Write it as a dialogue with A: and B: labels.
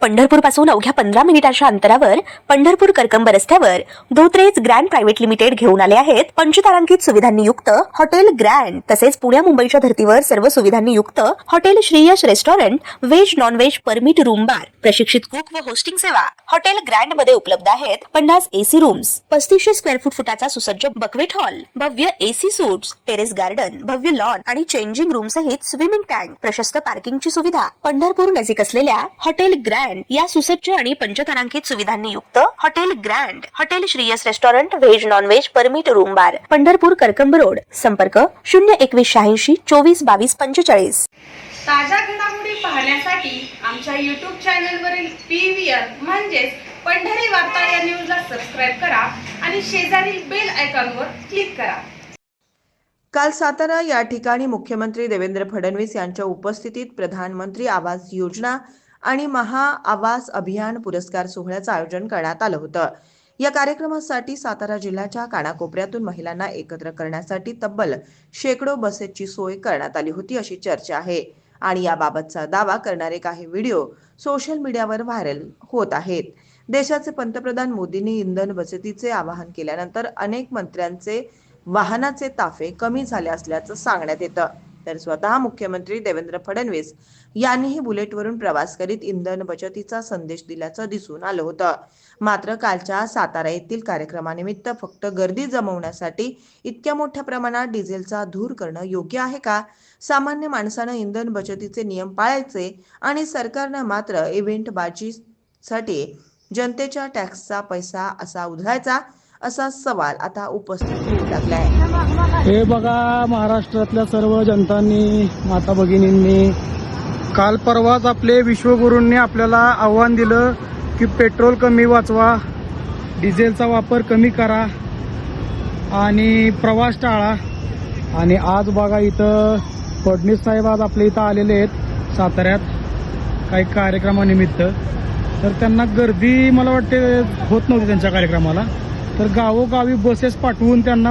A: पंढरपूर पासून अवघ्या 15 मिनिटांच्या अंतरावर पंढरपूर करकंब रस्त्यावर धोत्रेज ग्रँड प्रायव्हेट लिमिटेड घेऊन आले आहेत पंचतारांकित सुविधांनी युक्त हॉटेल ग्रँड। तसेच पुण्या मुंबईच्या धर्तीवर सर्व सुविधांनी युक्त hotel Shriyash restaurant, veg non veg permit room bar, प्रशिक्षित कुक व होस्टिंग सेवा हॉटेल ग्रँड मध्ये उपलब्ध आहेत। 50 एसी रूम्स, 3500 स्क्वेअर फुटाचा सुसज्ज बकवेट हॉल, भव्य एसी सूट्स, टेरेस गार्डन, भव्य लॉन आणि चेंजिंग रूम सहित स्विमिंग टँक, प्रशस्त पार्किंगची सुविधा। पंढरपूर नजीक असलेल्या हॉटेल ग्रँड या सुसज्ज आणि पंचतारांकित सुविधांनी युक्त hotel grand, hotel Shriyas restaurant, veg non veg permit room बार, पंढरपूर करकंब रोड। संपर्क 02186 24 22 45।
B: ताज्या घडामोडी पाहण्यासाठी आमच्या YouTube चॅनलवरील PVR म्हणजेच पंढरी वार्ता या न्यूजला सबस्क्राइब करा आणि शेजारील बेल आयकॉनवर क्लिक करा।
C: काल सातारा या ठिकाणी मुख्यमंत्री देवेंद्र फडणवीस यांच्या उपस्थितीत प्रधानमंत्री आवास योजना आणि महाआवास अभियान पुरस्कार सोहळ्याचं आयोजन करण्यात आलं होतं। या कार्यक्रमासाठी सातारा जिल्ह्याच्या कानाकोपऱ्यातून महिलांना एकत्र करण्यासाठी तब्बल शेकडो बसेसची सोय करण्यात आली होती अशी चर्चा आहे आणि याबाबतचा दावा करणारे काही व्हिडिओ सोशल मीडियावर व्हायरल होत आहेत। देशाचे पंतप्रधान मोदींनी इंधन बचतीचे आवाहन केल्यानंतर अनेक मंत्र्यांचे वाहनाचे ताफे कमी झाले असल्याचं सांगण्यात येतं, तर स्वतः मुख्यमंत्री देवेंद्र फडणवीस यांनीही बुलेटवरून प्रवास करीत इंधन बचतीचा संदेश दिल्याचं दिसून आलं होतं। मात्र कालच्या सातारा येथील कार्यक्रमानिमित्त फक्त गर्दी जमवण्यासाठी इतक्या मोठ्या प्रमाणात डिझेलचा धूर करणं योग्य आहे का? सामान्य माणसानं इंधन बचतीचे नियम पाळायचे आणि सरकारनं मात्र इव्हेंट बाजीसाठी जनतेच्या टॅक्सचा पैसा असा उधळायचा, असा सवाल आता उपस्थित होऊ लागलाय।
D: हे बघा, महाराष्ट्रातल्या सर्व जनतांनी, माता भगिनींनी, काल परवाच आपले विश्वगुरूंनी आपल्याला आव्हान दिलं की पेट्रोल कमी वाचवा, डिझेलचा वापर कमी करा आणि प्रवास टाळा। आणि आज बघा, इथं फडणवीस साहेब आज आपल्या इथं आलेले आहेत साताऱ्यात काही कार्यक्रमानिमित्त। तर त्यांना गर्दी मला वाटते होत नव्हती त्यांच्या कार्यक्रमाला, तर गावोगावी बसेस पाठवून त्यांना